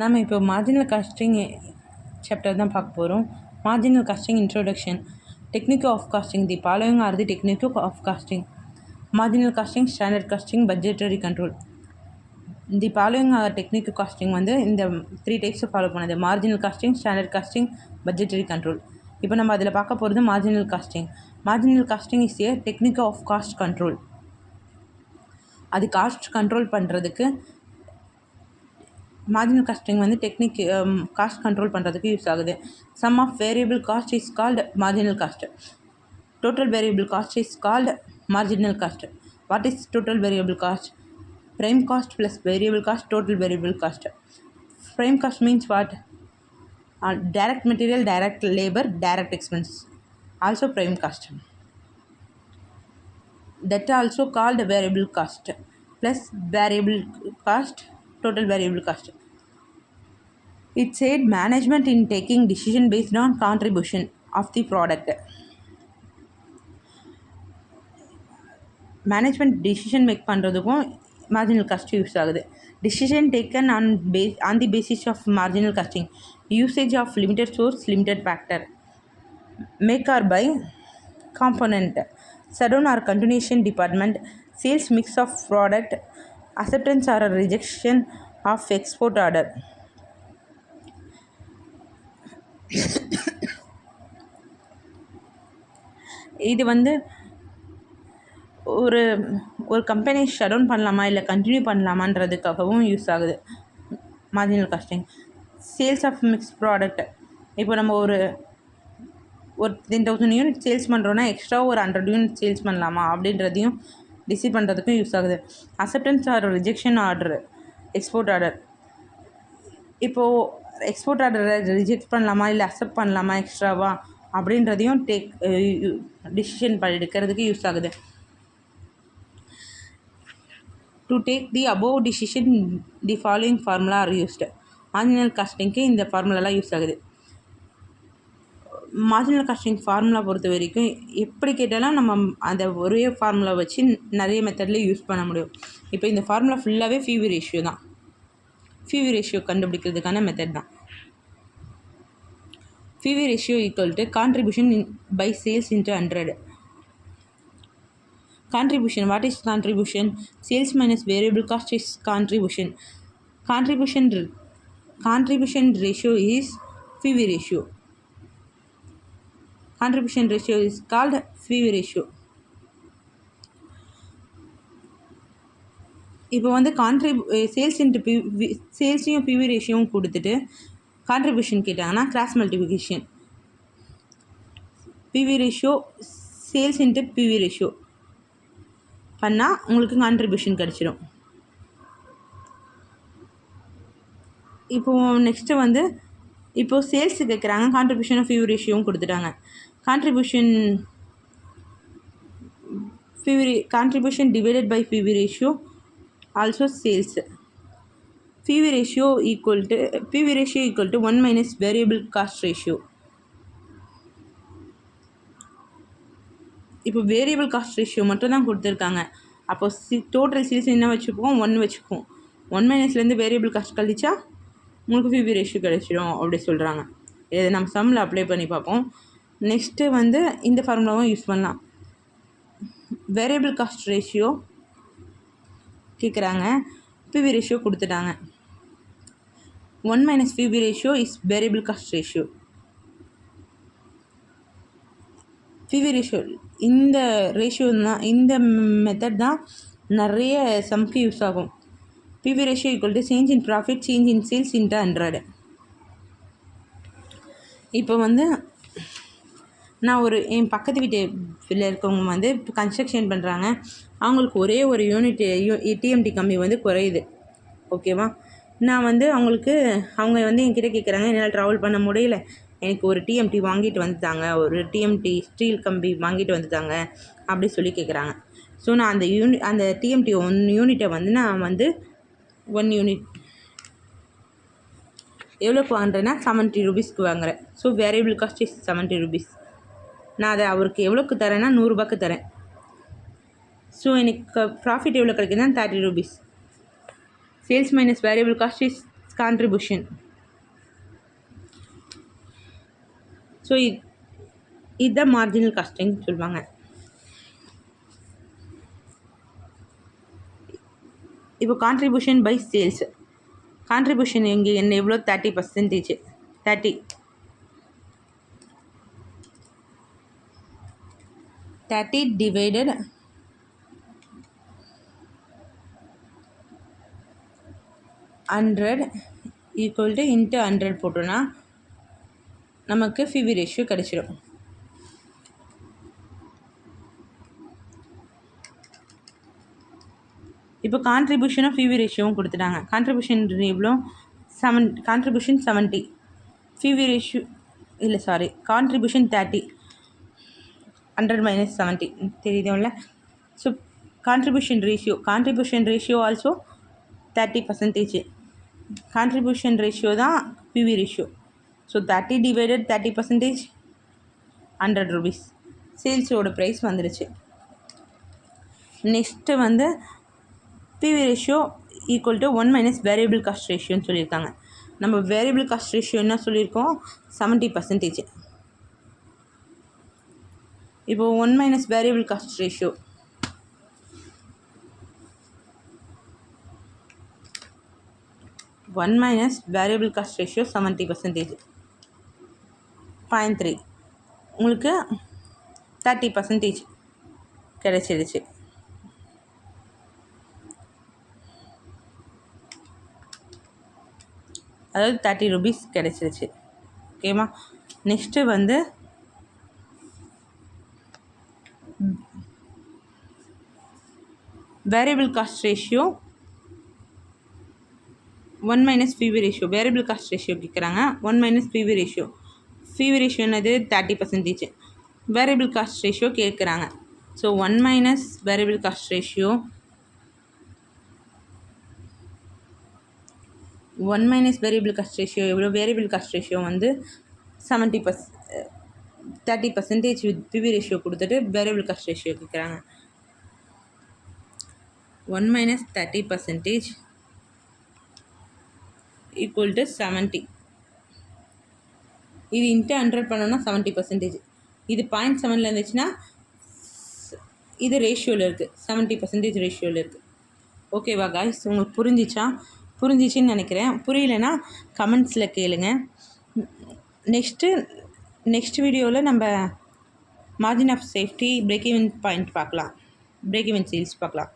நாம் இப்போ marginal costing chapter தான் பார்க்க போகிறோம். Marginal costing introduction. Technique of costing. The following are the technique of costing. Marginal costing, standard costing, budgetary control. The following are technique costing வந்து இந்த 3 டைப்ஸை follow பண்ணுது. Marginal costing, standard costing, budgetary control. இப்போ நம்ம அதில் பார்க்க போகிறது marginal costing. Marginal costing is a technique of cost control. அது காஸ்ட் கண்ட்ரோல் பண்ணுறதுக்கு மார்ஜினல் காஸ்டிங் வந்து டெக்னிக் காஸ்ட் கண்ட்ரோல் பண்ணுறதுக்கு யூஸ் ஆகுது. Some of variable cost is called marginal cost. Total variable cost is called marginal cost. What is total variable cost? Prime cost plus variable cost, total variable cost. Prime cost means what? Direct material, direct labor, direct expense. Also prime cost. That also called variable cost plus variable cost, total variable cost. It said management in taking decision based on contribution of the product. Management decision make பண்ணுறதுக்கும் marginal cost use ஆகுது. Decision taken on the basis of marginal costing. Usage of limited source, limited factor. Make or buy component. Shutdown or continuation department. Sales mix of product. Acceptance or rejection of export order. இது வந்து ஒரு company shut down பண்ணலாமா இல்லை continue பண்ணலாமான்றதுக்காகவும் use ஆகுது marginal costing. Sales of mix product. இப்போ நம்ம ஒரு 10,000 யூனிட் சேல்ஸ் பண்ணுறோன்னா எக்ஸ்ட்ரா ஒரு 100 யூனிட் சேல்ஸ் பண்ணலாமா அப்படின்றதையும் டிசைட் பண்ணுறதுக்கும் யூஸ் ஆகுது. Acceptance or rejection order, export order. இப்போது எக்ஸ்போர்ட் ஆர்டரை ரிஜெக்ட் பண்ணலாமா இல்லை அக்செப்ட் பண்ணலாமா எக்ஸ்ட்ராவா அப்படின்றதையும் டிசிஷன் எடுக்கிறதுக்கு யூஸ் ஆகுது. To take the above decision, the following formula are used. Marginal காஸ்டிங்க்கு இந்த ஃபார்முலாலாம் யூஸ் ஆகுது. மார்ஜினல் காஸ்டிங் ஃபார்முலா பொறுத்த வரைக்கும் எப்படி கேட்டாலும் நம்ம அந்த ஒரே ஃபார்முலா வச்சு நிறைய மெத்தடில் யூஸ் பண்ண முடியும். இப்போ இந்த ஃபார்முலா ஃபுல்லாகவே பிவி ரேஷியோ தான். பிவி ரேஷியோ கண்டுபிடிக்கிறதுக்கான மெத்தட் தான். PV ratio equal to contribution by sales into 100. Contribution. What is contribution? Sales minus variable cost is contribution. Contribution ratio is PV ratio. Contribution ratio is called PV ratio. இப்போ வந்து sales into சேல்ஸையும் PV ரேஷியோவும் கொடுத்துட்டு contribution கேட்டாங்கன்னா cross multiplication. PV ratio sales into PV ratio பண்ணால் உங்களுக்கு contribution கிடச்சிடும். இப்போது நெக்ஸ்ட்டு வந்து இப்போது சேல்ஸு கேட்குறாங்க, கான்ட்ரிபியூஷனும் பிவி ரேஷியோவும் கொடுத்துட்டாங்க. Contribution divided by PV ratio also sales. PV ratio equal to 1 minus variable cost ratio. இப்போ வேரியபிள் காஸ்ட் ரேஷியோ மட்டும் தான் கொடுத்துருக்காங்க. அப்போ டோட்டல் சேல்ஸ் என்ன வச்சுப்போம்? 1 வச்சுப்போம். 1 மைனஸ்லேருந்து வேரியபிள் காஸ்ட் கழிச்சா உங்களுக்கு பிவி ரேஷியோ கிடைச்சிடும் அப்படி சொல்கிறாங்க. இதை நம்ம சம்மில் அப்ளை பண்ணி பார்ப்போம். நெக்ஸ்ட்டு வந்து இந்த ஃபார்முலாவும் யூஸ் பண்ணலாம். வேரியபிள் காஸ்ட் ரேஷியோ கேட்குறாங்க, பிவி ரேஷியோ கொடுத்துட்டாங்க. 1 minus PV ratio is variable cost ratio. PV ratio இந்த ரேஷியோ தான், இந்த மெத்தட் தான் நிறைய சம்க்கு யூஸ் ஆகும். PV ratio equal to change in profit, change in sales into 100. இப்போ வந்து நான் என் பக்கத்து வீட்டில் இருக்கவங்க வந்து இப்போ கன்ஸ்ட்ரக்ஷன் பண்ணுறாங்க. அவங்களுக்கு ஒரே ஒரு யூனிட் டிஎம்டி கம்பி வந்து குறையுது. ஓகேவா? நான் வந்து அவங்க வந்து என்கிட்ட கேட்குறாங்க, என்னால் ட்ராவல் பண்ண முடியல, எனக்கு ஒரு டிஎம்டி வாங்கிட்டு வந்துட்டாங்க, ஒரு டிஎம்டி ஸ்டீல் கம்பி வாங்கிட்டு வந்துட்டாங்க அப்படி சொல்லி கேட்குறாங்க. ஸோ நான் அந்த டிஎம்டி 1 யூனிட்டை வந்து நான் வந்து 1 யூனிட் எவ்வளோக்கு வாங்குறேன்னா 70 ரூபீஸ்க்கு வாங்குறேன். So variable cost is 70 rupees. நான் அதை அவருக்கு எவ்வளோக்கு தரேன்னா 100 ரூபாய்க்கு தரேன். ஸோ எனக்கு ப்ராஃபிட் எவ்வளோ கிடைக்குதுன்னா 30 rupees. Sales minus variable cost is contribution. So இதுதான் மார்ஜினல் காஸ்டிங் சொல்லுவாங்க. இப்போ கான்ட்ரிபியூஷன் பை சேல்ஸ். கான்ட்ரிபியூஷன் இங்கே என்ன எவ்வளோ 30%. 30 டிவைடட் 100 ஈக்குவல் டு இன்ட்டு 100 போட்டோன்னா நமக்கு பிவி ரேஷியோ கிடச்சிடும். இப்போ கான்ட்ரிபியூஷனும் பிவி ரேஷியோவும் கொடுத்துட்டாங்க. கான்ட்ரிபியூஷன் எவ்வளோ? கான்ட்ரிபியூஷன் 70, பிவி ரேஷியோ இல்லை சாரி கான்ட்ரிபியூஷன் 30, 100 மைனஸ் 70 தெரியுதுல்ல. So contribution ratio also 30%. Contribution ratio தான் PV ratio. So 30 divided 30%, 100 rupees. சேல்ஸோட ப்ரைஸ் வந்துடுச்சு. நெக்ஸ்ட்டு வந்து PV ratio equal to 1 minus variable cost ரேஷியோன்னு சொல்லியிருக்காங்க. நம்ம வேரியபிள் காஸ்ட் ரேஷியோ என்ன சொல்லியிருக்கோம்? 70%. இப்போது 1 மைனஸ் வேரியபிள் காஸ்ட் ரேஷியோ 70%. 0.3 உங்களுக்கு 30% கிடைச்சிடுச்சு. அதாவது 30 rupees கிடைச்சிருச்சு. ஓகேம்மா. நெக்ஸ்ட்டு வந்து variable cost ratio 1 minus PV ratio. Variable cost ratio கேட்குறாங்க. 1 minus PV ratio. PV ratio என்னது? 30%. வேரியபிள் காஸ்ட் ரேஷியோ கேட்குறாங்க. So 1 minus variable cost ratio 1 minus variable cost ratio எவ்வளோ? Variable cost ratio வந்து 30% with PV ratio கொடுத்துட்டு variable cost ratio கேட்குறாங்க. 1 minus 30% equal to 70. இது into 100 பண்ணோன்னா 70%. இது 0.7 இருந்துச்சுன்னா இது ரேஷியோவில் இருக்குது, 70% ரேஷியோவில் இருக்குது. ஓகேவா காய்ஸ்? உங்களுக்கு புரிஞ்சிச்சின்னு நினைக்கிறேன். புரியலைன்னா கமெண்ட்ஸில் கேளுங்க. நெக்ஸ்ட் வீடியோவில் நம்ம margin of safety, break even point பார்க்கலாம், பிரேக் ஈவன் சேல்ஸ் பார்க்கலாம்.